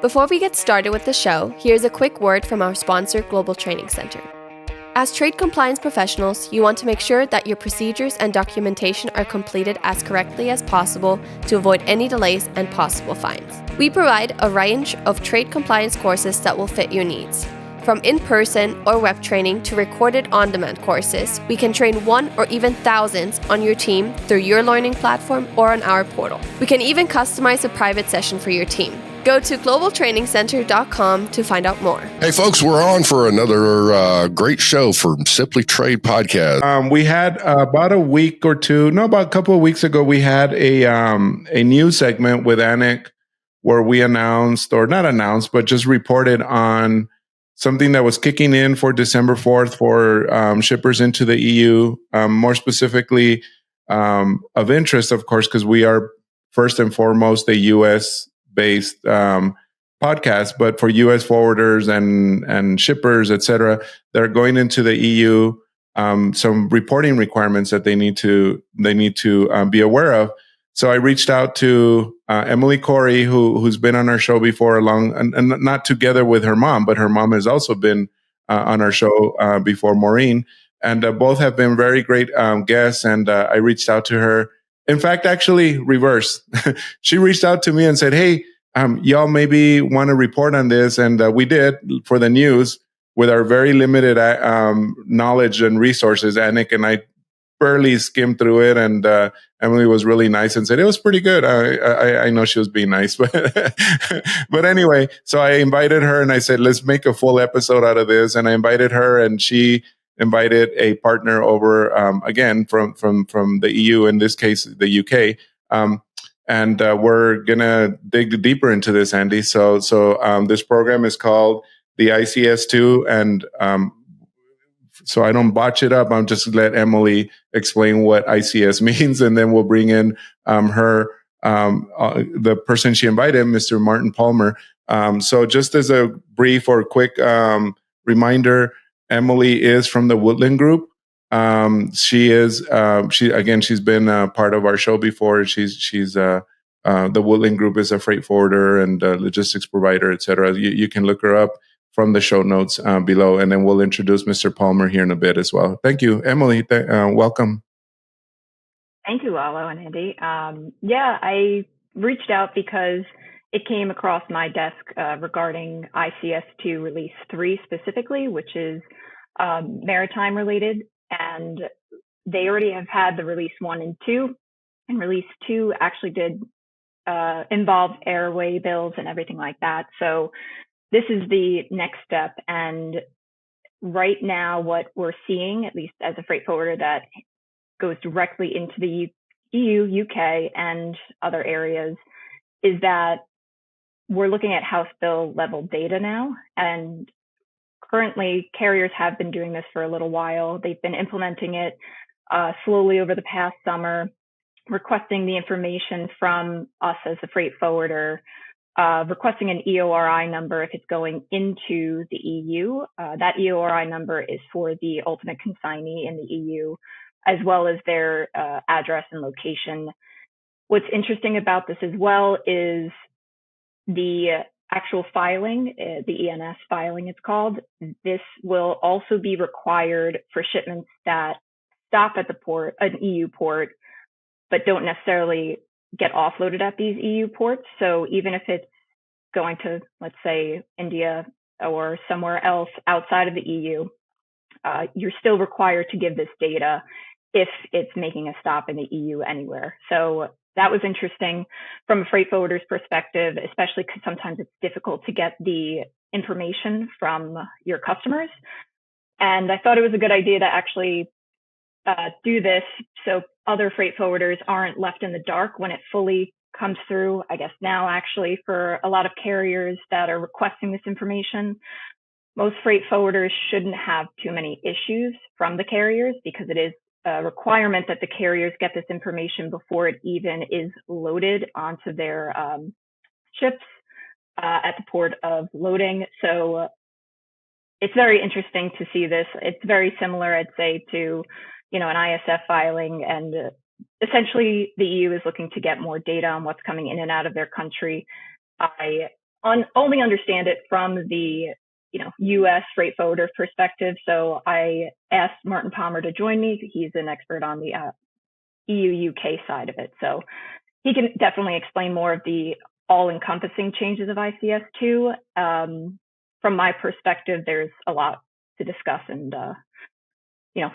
Before we get started with the show, here's a quick word from our sponsor, Global Training Center. As trade compliance professionals, you want to make sure that your procedures and documentation are completed as correctly as possible to avoid any delays and possible fines. We provide a range of trade compliance courses that will fit your needs. From in-person or web training to recorded on-demand courses, we can train one or even thousands on your team through your learning platform or on our portal. We can even customize a private session for your team. Go to globaltrainingcenter.com to find out more. Hey, folks, we're on for another great show for SimplyTrade podcast. We had about a couple of weeks ago, we had a news segment with Anik where we just reported on something that was kicking in for December 4th for shippers into the EU, more specifically of interest, of course, because we are first and foremost a U.S.-based podcast, but for U.S. forwarders and shippers, et cetera, that are going into the EU, some reporting requirements that they need to be aware of. So I reached out to Emily Cori, who's been on our show before, and not together with her mom, but her mom has also been on our show before, Maureen, and both have been very great guests. And I reached out to her. In fact, actually, reverse. She reached out to me and said, "Hey, y'all maybe want to report on this," and we did for the news with our very limited knowledge and resources. Anik and I barely skimmed through it, and Emily was really nice and said it was pretty good. I know she was being nice, but but anyway, so I invited her and I said, let's make a full episode out of this. And I invited her, and she invited a partner over again from the EU, in this case the UK, and we're gonna dig deeper into this, Andy. So this program is called the ICS2, and so I don't botch it up, I'm just let Emily explain what ICS means, and then we'll bring in the person she invited, Mr. Martin Palmer. So just as a brief or quick reminder, Emily is from the Woodland Group. She's been part of our show before. She's the Woodland Group is a freight forwarder and logistics provider, et cetera. You can look her up from the show notes below, and then we'll introduce Mr. Palmer here in a bit as well. Thank you, Emily. Welcome. Thank you, Lalo and Andy. I reached out because it came across my desk regarding ICS2 Release 3 specifically, which is maritime related, and they already have had the Release 1 and 2, and Release 2 actually did involve airway bills and everything like that. So this is the next step. And right now, what we're seeing, at least as a freight forwarder that goes directly into the EU, UK, and other areas, is that we're looking at house bill level data now. And currently, carriers have been doing this for a little while. They've been implementing it slowly over the past summer, requesting the information from us as a freight forwarder, requesting an EORI number if it's going into the EU. That EORI number is for the ultimate consignee in the EU, as well as their address and location. What's interesting about this as well is the actual filing, the ENS filing it's called. This will also be required for shipments that stop at the port, an EU port, but don't necessarily get offloaded at these EU ports. So even if it's going to, let's say, India or somewhere else outside of the EU, you're still required to give this data if it's making a stop in the EU anywhere. So that was interesting from a freight forwarder's perspective, especially because sometimes it's difficult to get the information from your customers. And I thought it was a good idea to actually do this so other freight forwarders aren't left in the dark when it fully comes through. I guess now, actually, for a lot of carriers that are requesting this information, most freight forwarders shouldn't have too many issues from the carriers, because it is a requirement that the carriers get this information before it even is loaded onto their ships at the port of loading. So it's very interesting to see this. It's very similar, I'd say, to an ISF filing, and essentially the EU is looking to get more data on what's coming in and out of their country. I only understand it from the U.S. freight forwarder perspective. So I asked Martin Palmer to join me. He's an expert on the EU-UK side of it. So he can definitely explain more of the all-encompassing changes of ICS2. From my perspective, there's a lot to discuss and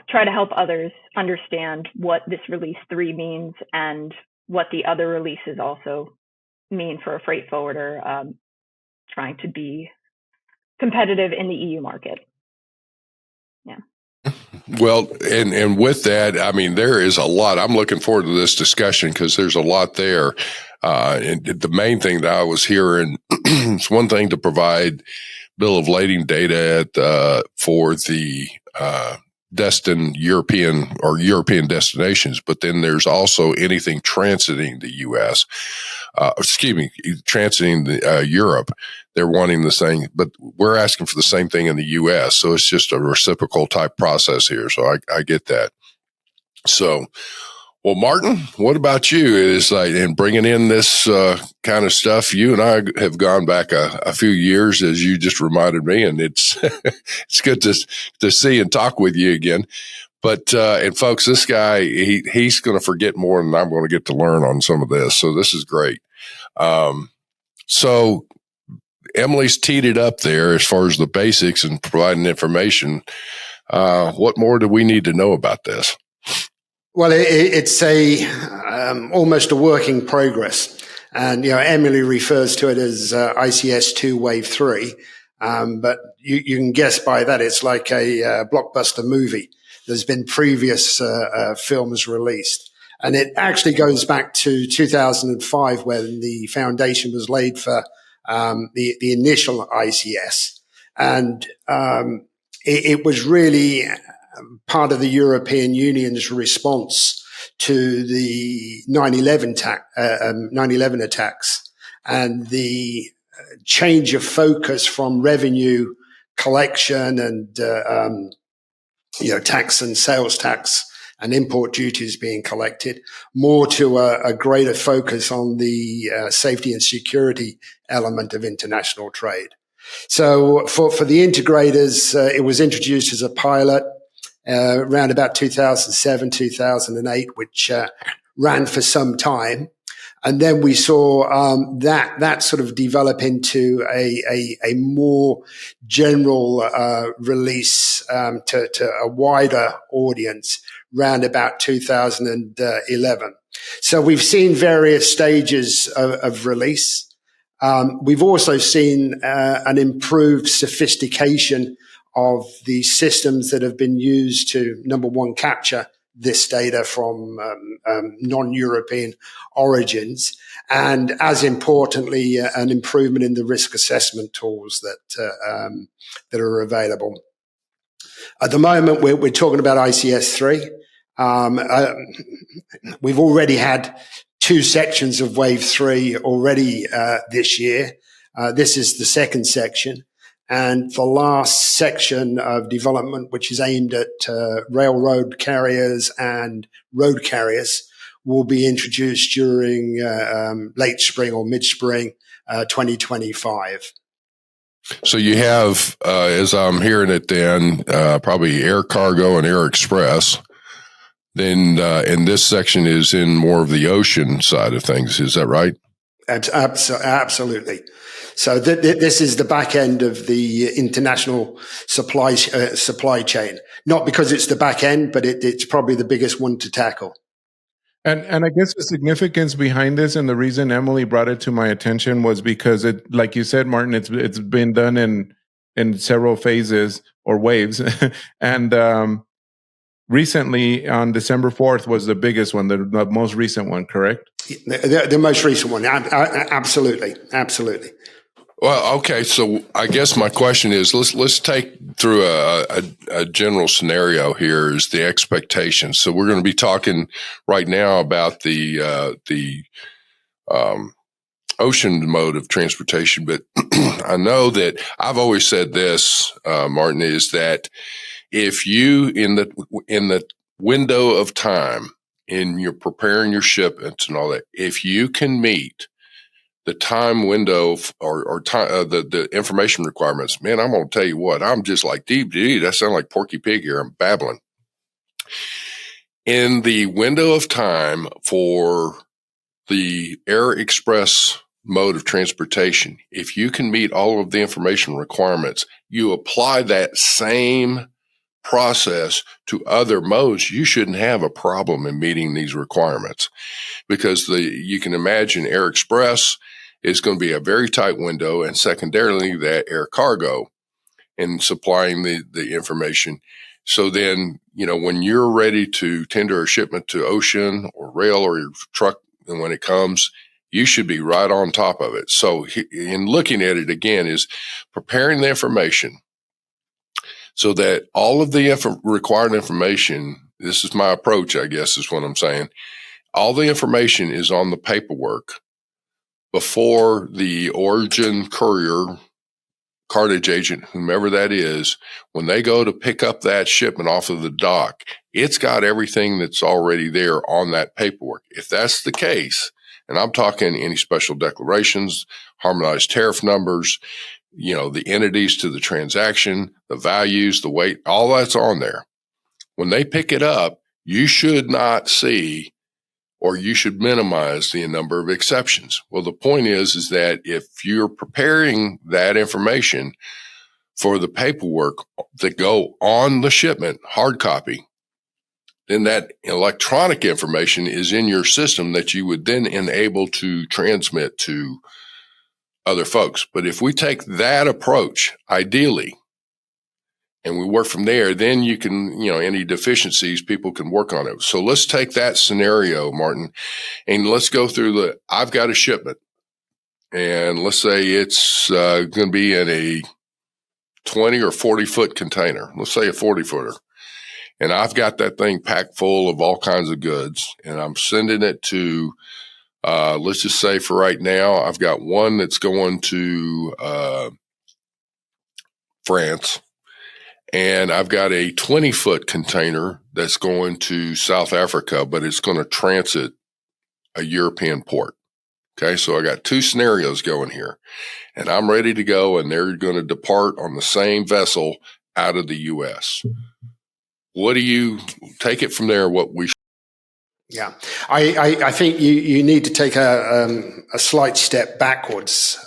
try to help others understand what this release 3 means and what the other releases also mean for a freight forwarder trying to be competitive in the EU market. Yeah. Well, and with that, I mean, there is a lot. I'm looking forward to this discussion because there's a lot there. And the main thing that I was hearing, it's one thing to provide bill of lading data for the destined European destinations, but then there's also anything transiting the U.S. Transiting Europe. They're wanting the same, but we're asking for the same thing in the U.S. So it's just a reciprocal type process here. So I get that. So, well, Martin, what about you? Is like in bringing in this kind of stuff. You and I have gone back a few years, as you just reminded me, and it's it's good to see and talk with you again. But and folks, this guy he's going to forget more than I'm going to get to learn on some of this. So this is great. So Emily's teed it up there as far as the basics and providing information. What more do we need to know about this? Well, it's almost a work in progress, and Emily refers to it as ICS2 Wave 3, but you can guess by that it's like a blockbuster movie. There's been previous films released, and it actually goes back to 2005 when the foundation was laid for the initial ICS, and it was really part of the European Union's response to the 9/11 attacks and the change of focus from revenue collection and tax and sales tax and import duties being collected, more to a greater focus on the safety and security element of international trade. So for the integrators, it was introduced as a pilot around about 2007, 2008, which ran for some time. And then we saw that sort of develop into a more general release to a wider audience round about 2011. So we've seen various stages of release. We've also seen an improved sophistication of the systems that have been used to, number one, capture this data from non-European origins, and as importantly, an improvement in the risk assessment tools that are available. At the moment, we're talking about ICS3. We've already had 2 sections of Wave 3 already this year. This is the second section. And the last section of development, which is aimed at railroad carriers and road carriers, will be introduced during late spring or mid-spring 2025. So you have, as I'm hearing it then, probably air cargo and air express. Then and this section is in more of the ocean side of things. Is that right? Absolutely. So this is the back end of the international supply chain. Not because it's the back end, but it's probably the biggest one to tackle. And I guess the significance behind this and the reason Emily brought it to my attention was because it, like you said, Martin, it's been done in several phases or waves, and recently on December 4th was the biggest one, the most recent one, correct? The most recent one, absolutely. Well, okay. So I guess my question is, let's take through a general scenario here is the expectation. So we're going to be talking right now about the ocean mode of transportation, but I know that I've always said this, Martin, is that if you in the window of time in your preparing your shipments and all that, if you can meet the time window or time, the information requirements, man, I'm going to tell you what, I'm just like, dude, that sounds like Porky Pig here. I'm babbling. In the window of time for the air express mode of transportation, if you can meet all of the information requirements, you apply that same process to other modes, you shouldn't have a problem in meeting these requirements, because you can imagine air express is going to be a very tight window, and secondarily that air cargo in supplying the information. So then, when you're ready to tender a shipment to ocean or rail or your truck, and when it comes, you should be right on top of it. So in looking at it again is preparing the information so that all of the required information, this is my approach, I guess is what I'm saying, all the information is on the paperwork before the origin courier, cartage agent, whomever that is, when they go to pick up that shipment off of the dock, it's got everything that's already there on that paperwork. If that's the case, and I'm talking any special declarations, harmonized tariff numbers, the entities to the transaction, the values, the weight, all that's on there. When they pick it up, you should not see, or you should minimize the number of exceptions. Well, the point is that if you're preparing that information for the paperwork that go on the shipment, hard copy, then that electronic information is in your system that you would then enable to transmit to other folks. But if we take that approach, ideally, and we work from there, then you can, any deficiencies, people can work on it. So let's take that scenario, Martin, and let's go through I've got a shipment, and let's say it's going to be in a 20 or 40 foot container. Let's say a 40 footer. And I've got that thing packed full of all kinds of goods, and I'm sending it to, let's just say for right now, I've got one that's going to France. And I've got a 20-foot container that's going to South Africa, but it's going to transit a European port. Okay, so I got two scenarios going here, and I'm ready to go, and they're going to depart on the same vessel out of the U.S. What do you take it from there? Yeah, I think you need to take a slight step backwards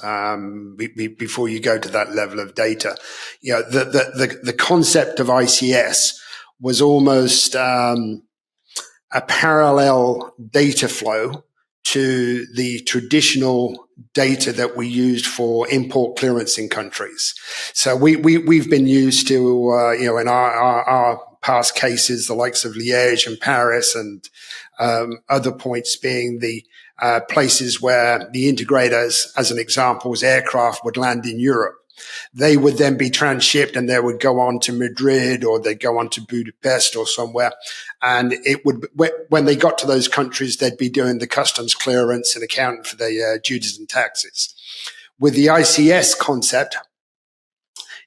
before you go to that level of data. The concept of ICS was almost a parallel data flow to the traditional data that we used for import clearance in countries. So we've been used to in our past cases, the likes of Liège and Paris, and other points being the places where the integrators, as an example, aircraft would land in Europe. They would then be transshipped, and they would go on to Madrid, or they'd go on to Budapest or somewhere. And it would, when they got to those countries, they'd be doing the customs clearance and accounting for their duties and taxes. With the ICS concept,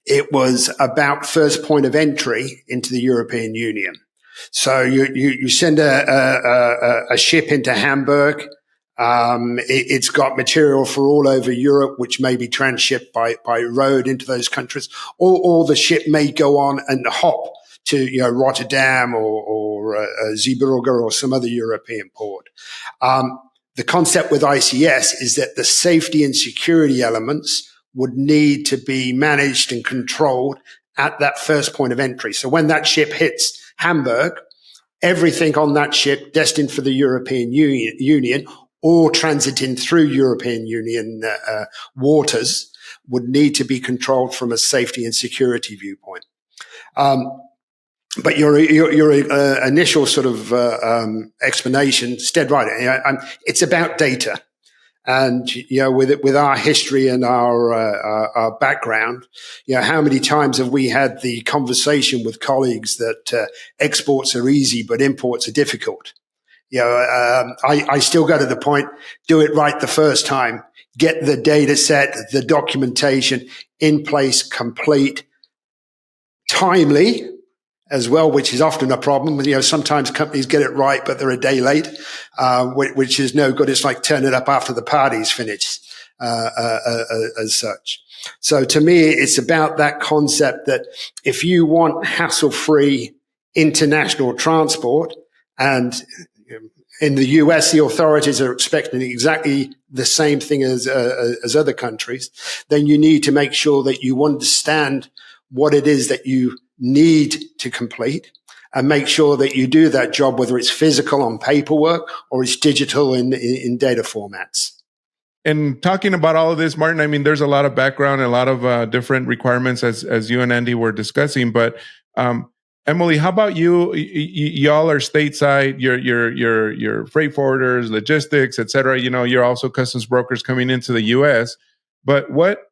it was about first point of entry into the European Union. So you send a ship into Hamburg. It's got material for all over Europe, which may be transshipped by road into those countries, or the ship may go on and hop to Rotterdam or Zeebrugge or some other European port. The concept with ICS is that the safety and security elements would need to be managed and controlled at that first point of entry. So when that ship hits Hamburg, everything on that ship destined for the European Union or transiting through European Union waters would need to be controlled from a safety and security viewpoint. But your initial sort of explanation, dead right. It's about data. And, with our history and our background, how many times have we had the conversation with colleagues that exports are easy, but imports are difficult? I still go to the point, do it right the first time, get the data set, the documentation in place, complete, timely, as well, which is often a problem. Sometimes companies get it right, but they're a day late, which is no good. It's like turning up after the party's finished, as such. So to me, it's about that concept that if you want hassle-free international transport, and in the US, the authorities are expecting exactly the same thing as other countries, then you need to make sure that you understand what it is that you need to complete and make sure that you do that job, whether it's physical on paperwork or it's digital in data formats. And talking about all of this, Martin, I mean, there's a lot of background and a lot of different requirements as you and Andy were discussing. But Emily, how about you? Y'all are stateside. You're freight forwarders, logistics, et cetera. You're also customs brokers coming into the U.S. But what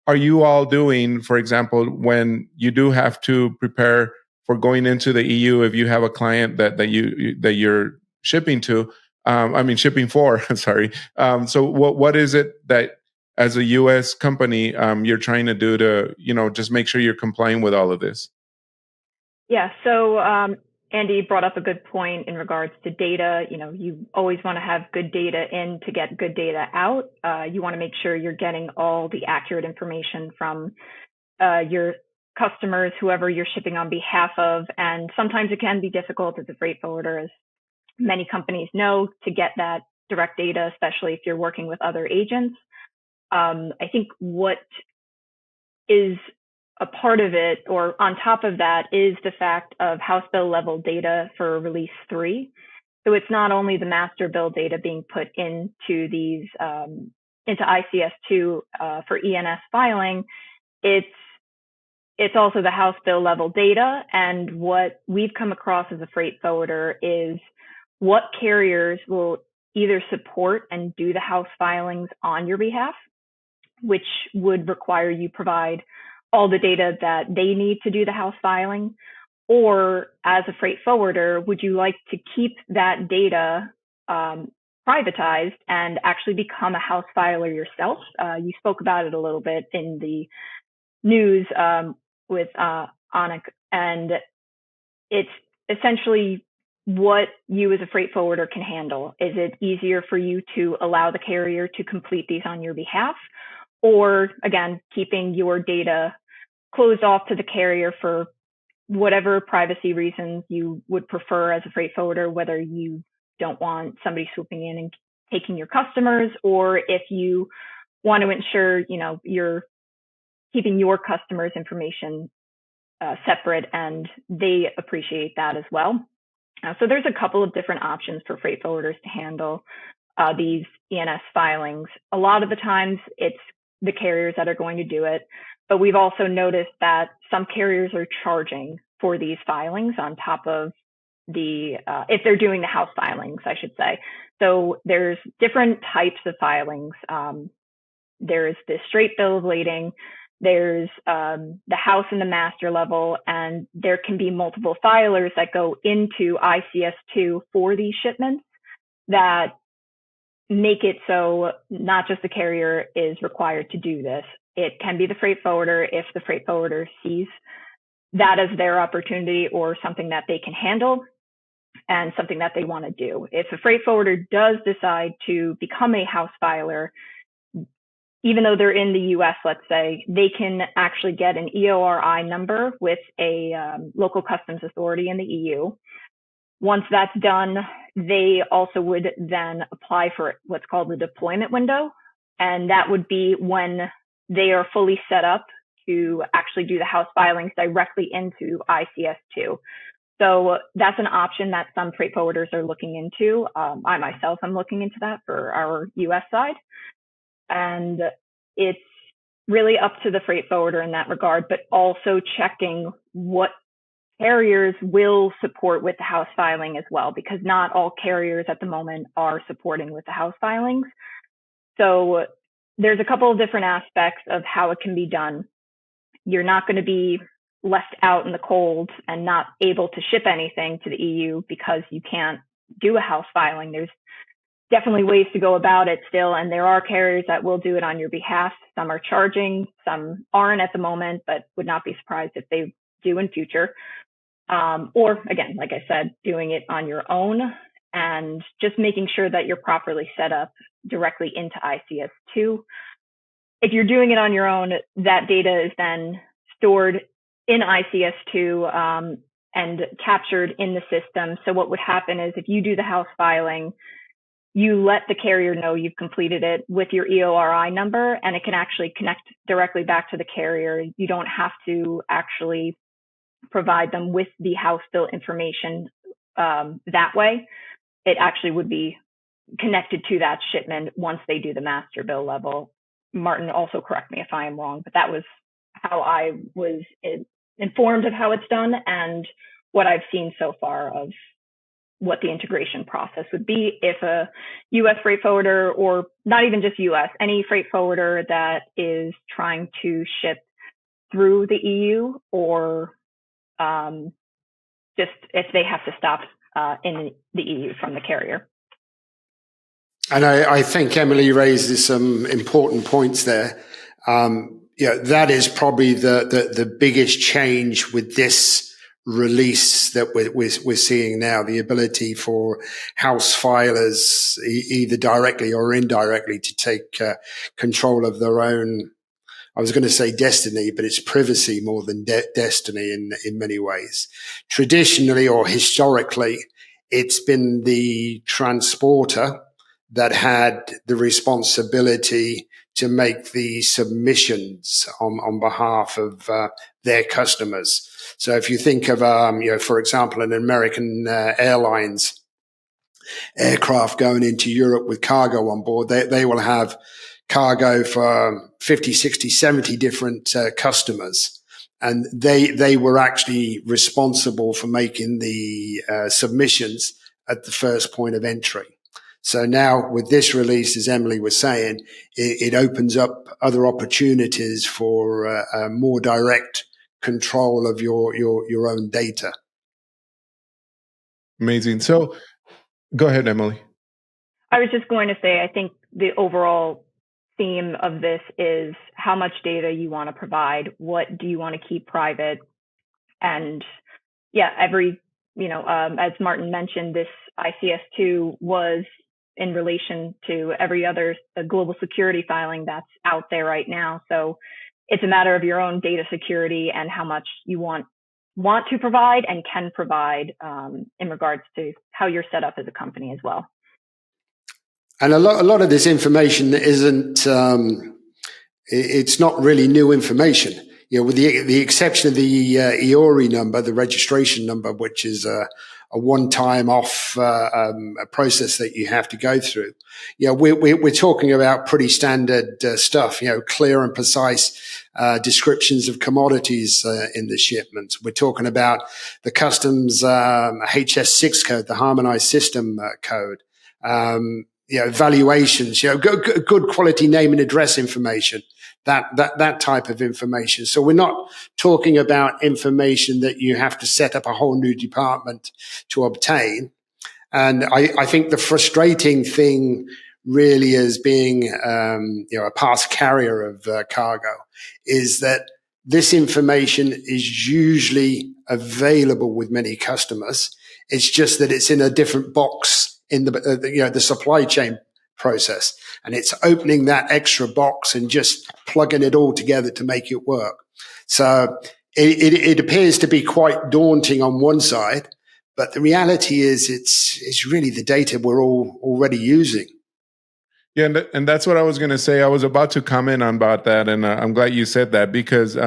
are you all doing, for example, when you do have to prepare for going into the EU? If you have a client that you're shipping to, shipping for, sorry. So what is it that as a U.S. company you're trying to do to just make sure you're complying with all of this? Yeah. So Andy brought up a good point in regards to data. You always want to have good data in to get good data out. You want to make sure you're getting all the accurate information from your customers, whoever you're shipping on behalf of. And sometimes it can be difficult as a freight forwarder, as many companies know, to get that direct data, especially if you're working with other agents. I think what is a part of it, or on top of that, is the fact of house bill level data for Release 3. So it's not only the master bill data being put into these into ICS2 for ENS filing, it's also the house bill level data. And what we've come across as a freight forwarder is what carriers will either support and do the house filings on your behalf, which would require you provide all the data that they need to do the house filing, or as a freight forwarder, would you like to keep that data privatized and actually become a house filer yourself? You spoke about it a little bit in the news with Anik, and it's essentially what you as a freight forwarder can handle. Is it easier for you to allow the carrier to complete these on your behalf? Or again, keeping your data closed off to the carrier for whatever privacy reasons you would prefer as a freight forwarder, whether you don't want somebody swooping in and taking your customers, or if you want to ensure, you're keeping your customers' information separate and they appreciate that as well. So there's a couple of different options for freight forwarders to handle these ENS filings. A lot of the times it's the carriers that are going to do it, but we've also noticed that some carriers are charging for these filings on top of if they're doing the house filings, I should say. So there's different types of filings. There's the straight bill of lading, there's the house and the master level, and there can be multiple filers that go into ICS2 for these shipments that make it so not just the carrier is required to do this. It can be the freight forwarder if the freight forwarder sees that as their opportunity or something that they can handle and something that they want to do. If a freight forwarder does decide to become a house filer, even though they're in the US, let's say, they can actually get an EORI number with a local customs authority in the EU. Once that's done, they also would then apply for what's called the deployment window. And that would be when they are fully set up to actually do the house filings directly into ICS2. So that's an option that some freight forwarders are looking into. I myself am looking into that for our US side. And it's really up to the freight forwarder in that regard, but also checking what carriers will support with the house filing as well, because not all carriers at the moment are supporting with the house filings. So there's a couple of different aspects of how it can be done. You're not going to be left out in the cold and not able to ship anything to the EU because you can't do a house filing. There's definitely ways to go about it still, and there are carriers that will do it on your behalf. Some are charging, some aren't at the moment, but would not be surprised if they do in future. Or again, like I said, doing it on your own and just making sure that you're properly set up directly into ICS2. If you're doing it on your own, that data is then stored in ICS2 and captured in the system. So what would happen is if you do the house filing, you let the carrier know you've completed it with your EORI number, and it can actually connect directly back to the carrier. You don't have to actually provide them with the house bill information that way. It actually would be connected to that shipment once they do the master bill level. Martin, also correct me if I am wrong, but that was how I was informed of how it's done and what I've seen so far of what the integration process would be if a U.S. freight forwarder, or not even just U.S., any freight forwarder that is trying to ship through the EU, or just if they have to stop in the EU from the carrier. And I think Emily raises some important points there. That is probably the biggest change with this release that we're seeing now, the ability for house filers, either directly or indirectly, to take control of their own, I was going to say destiny, but it's privacy more than destiny in many ways. Traditionally or historically, it's been the transporter that had the responsibility to make the submissions on behalf of their customers. So if you think of, for example, an American Airlines aircraft going into Europe with cargo on board, they will have cargo for 50, 60, 70 different customers. And they were actually responsible for making the submissions at the first point of entry. So now with this release, as Emily was saying, it opens up other opportunities for more direct control of your own data. Amazing. So go ahead, Emily. I was just going to say, I think the overall theme of this is how much data you want to provide, what do you want to keep private, and as Martin mentioned, this ICS2 was in relation to every other global security filing that's out there right now. So it's a matter of your own data security and how much you want to provide and can provide in regards to how you're set up as a company as well. And a lot of this information isn't, it's not really new information. With the exception of the EORI number, the registration number, which is a one-time off process that you have to go through. We're talking about pretty standard stuff. Clear and precise descriptions of commodities in the shipments. We're talking about the customs HS6 code, the harmonized system code. Valuations. Good quality name and address information. That type of information. So we're not talking about information that you have to set up a whole new department to obtain. And I think the frustrating thing really as being, a past carrier of cargo is that this information is usually available with many customers. It's just that it's in a different box in the supply chain process, and it's opening that extra box and just plugging it all together to make it work. So it appears to be quite daunting on one side, but the reality is it's really the data we're all already using. Yeah, and that's what I was going to say. I was about to comment on about that, and I'm glad you said that because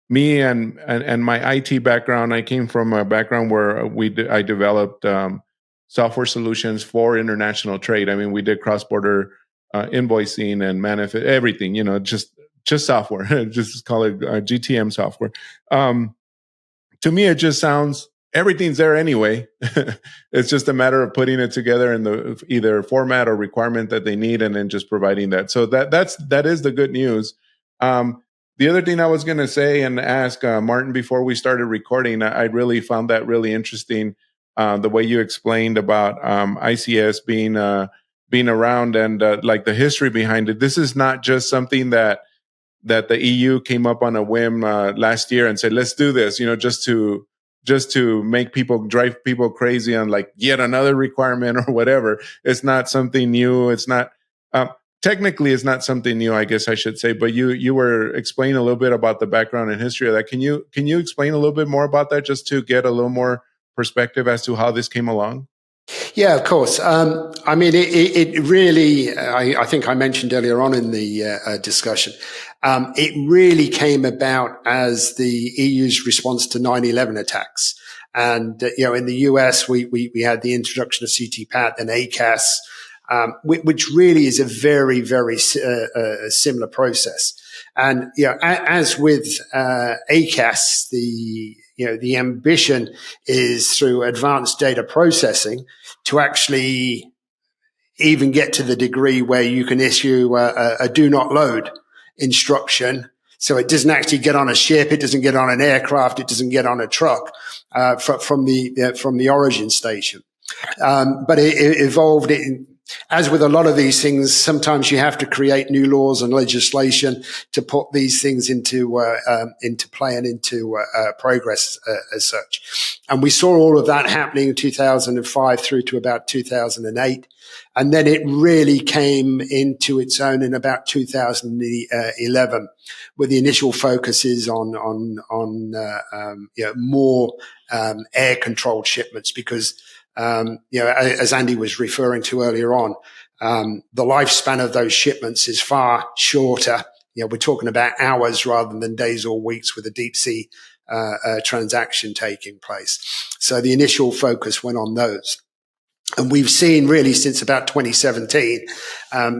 me and my IT background, I came from a background where I developed software solutions for international trade. I mean, we did cross-border invoicing and everything, just software, just call it GTM software. To me, it just sounds, everything's there anyway. It's just a matter of putting it together in the either format or requirement that they need and then just providing that. So that is the good news. The other thing I was going to say and ask Martin before we started recording, I really found that really interesting. The way you explained about ICS being around and like the history behind it. This is not just something that the EU came up on a whim last year and said, let's do this, just to just to drive people crazy on like yet another requirement or whatever. It's not something new. It's not, technically it's not something new, I guess I should say, but you were explaining a little bit about the background and history of that. Can you explain a little bit more about that just to get a little more perspective as to how this came along? Yeah, of course. I mean, it really, I think I mentioned earlier on in the discussion, it really came about as the EU's response to 9/11 attacks. And, in the US, we had the introduction of CTPAT and ACAS, which really is a very, very similar process. And, as with ACAS, the ambition is through advanced data processing to actually even get to the degree where you can issue a do not load instruction. So it doesn't actually get on a ship, it doesn't get on an aircraft, it doesn't get on a truck from the origin station. But it evolved. As with a lot of these things, sometimes you have to create new laws and legislation to put these things into play and into progress as such. And we saw all of that happening in 2005 through to about 2008. And then it really came into its own in about 2011, with the initial focuses on more air-controlled shipments, because as Andy was referring to earlier on, the lifespan of those shipments is far shorter. We're talking about hours rather than days or weeks with a deep sea transaction taking place. So the initial focus went on those. And we've seen really since about 2017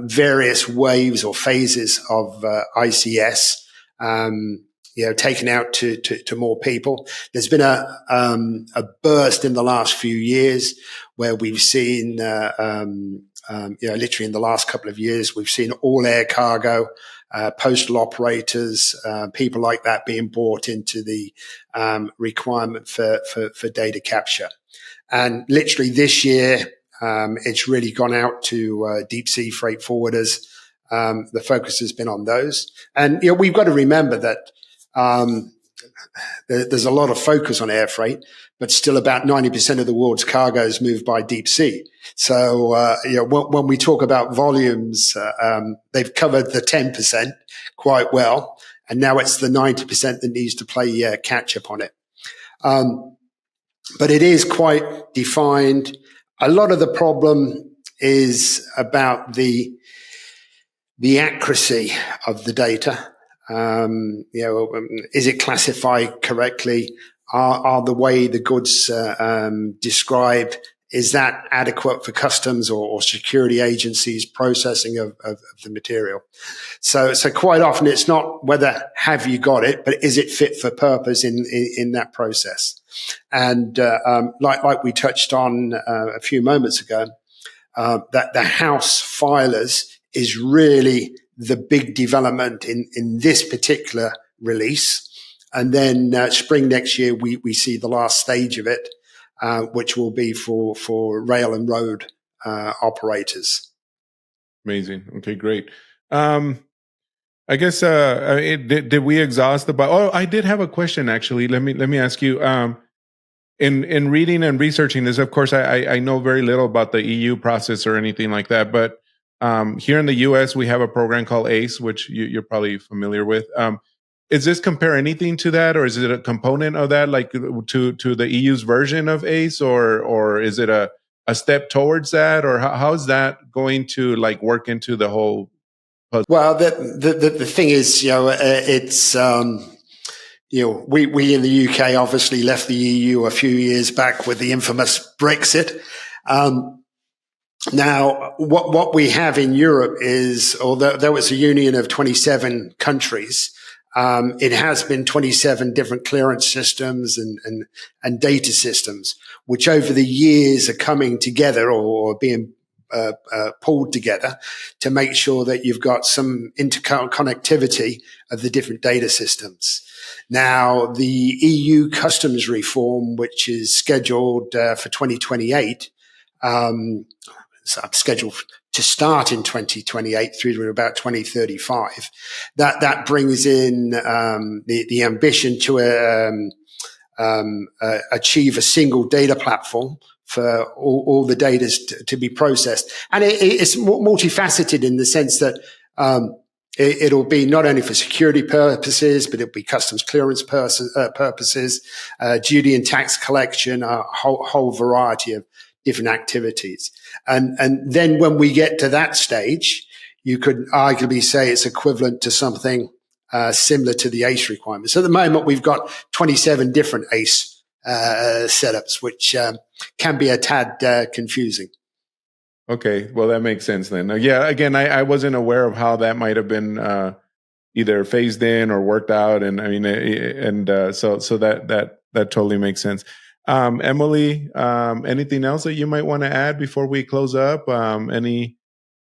various waves or phases of ICS taken out to more people. There's been a burst in the last few years where we've seen, literally in the last couple of years, we've seen all air cargo, postal operators, people like that being brought into the requirement for data capture. And literally this year, it's really gone out to deep sea freight forwarders. The focus has been on those. And, we've got to remember that there's a lot of focus on air freight, but still about 90% of the world's cargo is moved by deep sea. So, when we talk about volumes, they've covered the 10% quite well. And now it's the 90% that needs to play catch up on it. But it is quite defined. A lot of the problem is about the accuracy of the data. Is it classified correctly? Are the way the goods described, is that adequate for customs or security agencies processing of the material? So quite often it's not whether have you got it, but is it fit for purpose in that process? And like we touched on a few moments ago, that the house filers is really the big development in this particular release. And then spring next year, we see the last stage of it, which will be for rail and road operators. Amazing. Okay, great. I guess did we exhaust the? Oh, I did have a question actually. Let me ask you. In reading and researching this, of course, I know very little about the EU process or anything like that. But here in the US, we have a program called ACE, which you're probably familiar with. Is this compare anything to that, or is it a component of that, like to the EU's version of ACE, or is it a step towards that, or how is that going to like work into the whole puzzle? Well, the thing is, it's we in the UK obviously left the EU a few years back with the infamous Brexit. Now, what we have in Europe is, although it's a union of 27 countries, it has been 27 different clearance systems and data systems, which over the years are coming together or being pulled together to make sure that you've got some interconnectivity of the different data systems. Now, the EU customs reform, which is scheduled for 2028, scheduled to start in 2028 through to about 2035. That brings in the ambition to achieve a single data platform for all the data to be processed. And it's multifaceted in the sense that it'll be not only for security purposes, but it'll be customs clearance purposes, duty and tax collection, a whole variety of different activities. And then when we get to that stage, you could arguably say it's equivalent to something similar to the ACE requirements. At the moment, we've got 27 different ACE setups, which can be a tad confusing. Okay, well, that makes sense then. Yeah, again, I wasn't aware of how that might have been either phased in or worked out, and I mean, so that totally makes sense. Emily, anything else that you might want to add before we close up? Any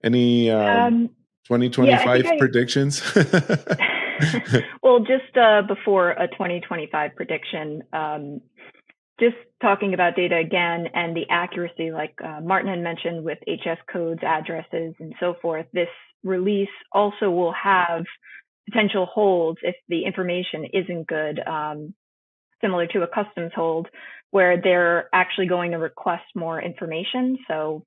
2025 predictions? Well, just before a 2025 prediction, just talking about data again and the accuracy, like Martin had mentioned with HS codes, addresses, and so forth, this release also will have potential holds if the information isn't good, similar to a customs hold, where they're actually going to request more information. So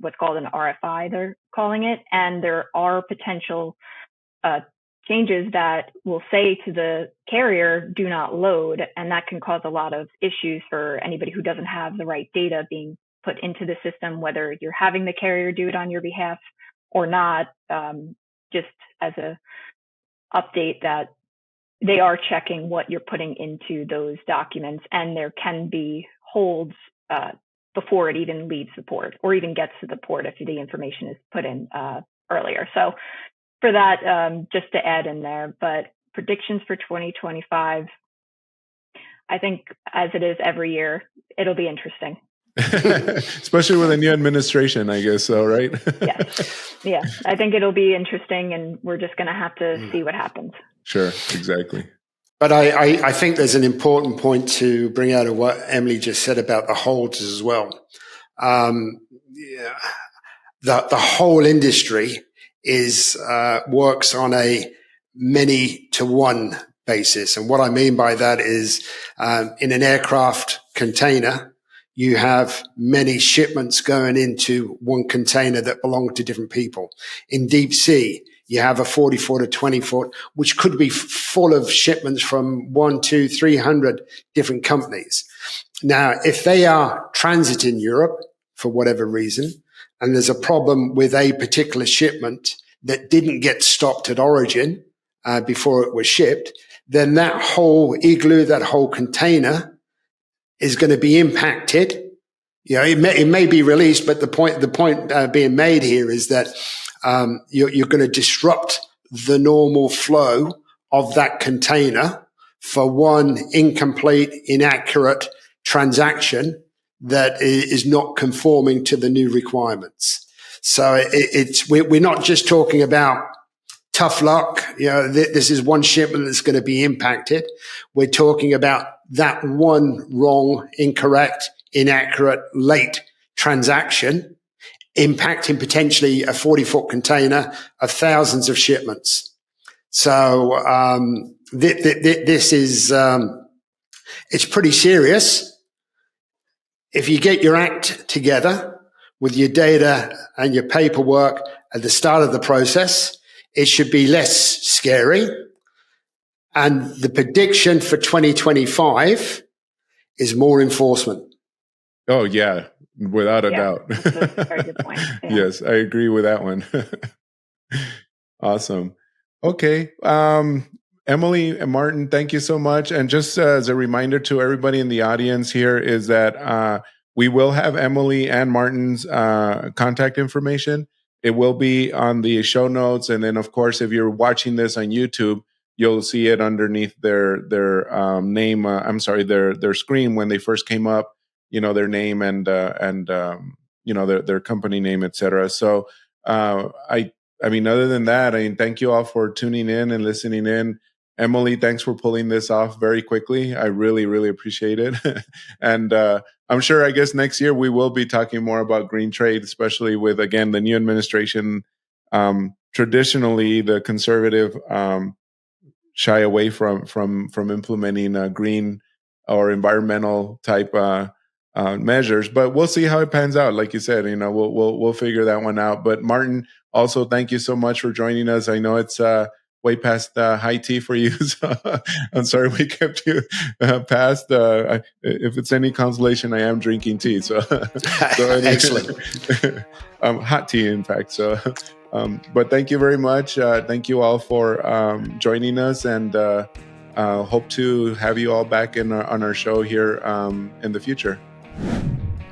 what's called an RFI, they're calling it. And there are potential changes that will say to the carrier, do not load. And that can cause a lot of issues for anybody who doesn't have the right data being put into the system, whether you're having the carrier do it on your behalf or not. Just as a update that they are checking what you're putting into those documents, and there can be holds before it even leaves the port or even gets to the port if the information is put in earlier. So for that, just to add in there, but predictions for 2025, I think as it is every year, it'll be interesting. Especially with a new administration, I guess so, right? Yeah, I think it'll be interesting, and we're just going to have to see what happens. Sure, exactly. But I think there's an important point to bring out of what Emily just said about the holds as well. The whole industry works on a many to one basis. And what I mean by that is in an aircraft container, you have many shipments going into one container that belong to different people. In deep sea, you have a 40-foot or 20-foot, which could be full of shipments from 1, 2, 300 different companies. Now, if they are transiting Europe for whatever reason, and there's a problem with a particular shipment that didn't get stopped at origin before it was shipped, then that whole igloo, that whole container is going to be impacted. You know, it may be released, but the point being made here is that you're going to disrupt the normal flow of that container for one incomplete, inaccurate transaction that is not conforming to the new requirements. So we're not just talking about tough luck. You know, this is one shipment that's going to be impacted. We're talking about that one wrong, incorrect, inaccurate, late transaction impacting potentially a 40-foot container of thousands of shipments. So this is it's pretty serious. If you get your act together with your data and your paperwork at the start of the process, it should be less scary. And the prediction for 2025 is more enforcement. Oh, yeah, without a doubt. That's a very good point. Yeah. Yes, I agree with that one. Awesome. Okay. Emily and Martin, thank you so much. And just as a reminder to everybody in the audience here is that we will have Emily and Martin's contact information. It will be on the show notes. And then, of course, if you're watching this on YouTube, you'll see it underneath their name. Their screen when they first came up. You know, their name and you know, their company name, etc. So I mean, other than that, I mean, thank you all for tuning in and listening in. Emily, thanks for pulling this off very quickly. I really, really appreciate it. And I'm sure, I guess next year we will be talking more about green trade, especially with, again, the new administration. Traditionally, the conservative shy away from implementing green or environmental type measures. But we'll see how it pans out. Like you said, we'll figure that one out. But Martin, also thank you so much for joining us. I know it's way past high tea for you, so I'm sorry we kept you past. If it's any consolation, I am drinking tea. So Excellent. Hot tea, in fact. So, but thank you very much. Thank you all for joining us, and hope to have you all back on our show here in the future.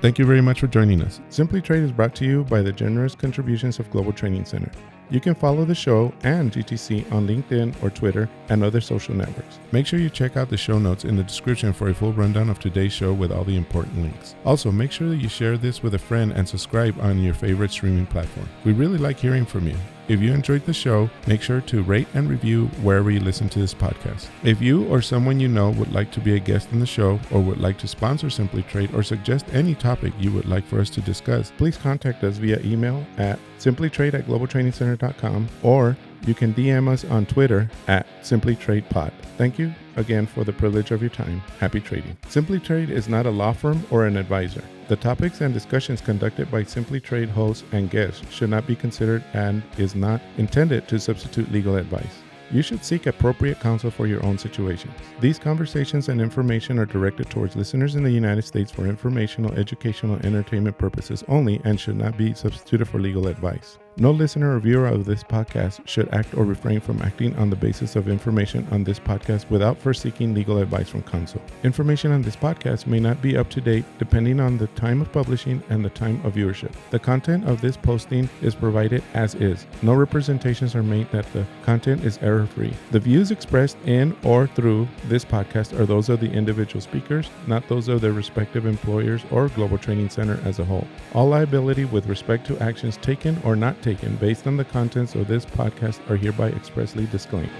Thank you very much for joining us. SimplyTrade is brought to you by the generous contributions of Global Training Center. You can follow the show and GTC on LinkedIn or Twitter and other social networks. Make sure you check out the show notes in the description for a full rundown of today's show with all the important links. Also, make sure that you share this with a friend and subscribe on your favorite streaming platform. We really like hearing from you. If you enjoyed the show, make sure to rate and review wherever you listen to this podcast. If you or someone you know would like to be a guest in the show or would like to sponsor SimplyTrade or suggest any topic you would like for us to discuss, please contact us via email at simplytrade@globaltrainingcenter.com, or you can DM us on Twitter at SimplyTradePod. Thank you again for the privilege of your time. Happy trading. SimplyTrade is not a law firm or an advisor. The topics and discussions conducted by SimplyTrade hosts and guests should not be considered and is not intended to substitute legal advice. You should seek appropriate counsel for your own situations. These conversations and information are directed towards listeners in the United States for informational, educational, and entertainment purposes only and should not be substituted for legal advice. No listener or viewer of this podcast should act or refrain from acting on the basis of information on this podcast without first seeking legal advice from counsel. Information on this podcast may not be up to date depending on the time of publishing and the time of viewership. The content of this posting is provided as is. No representations are made that the content is error-free. The views expressed in or through this podcast are those of the individual speakers, not those of their respective employers or Global Training Center as a whole. All liability with respect to actions taken or not taken based on the contents of this podcast are hereby expressly disclaimed.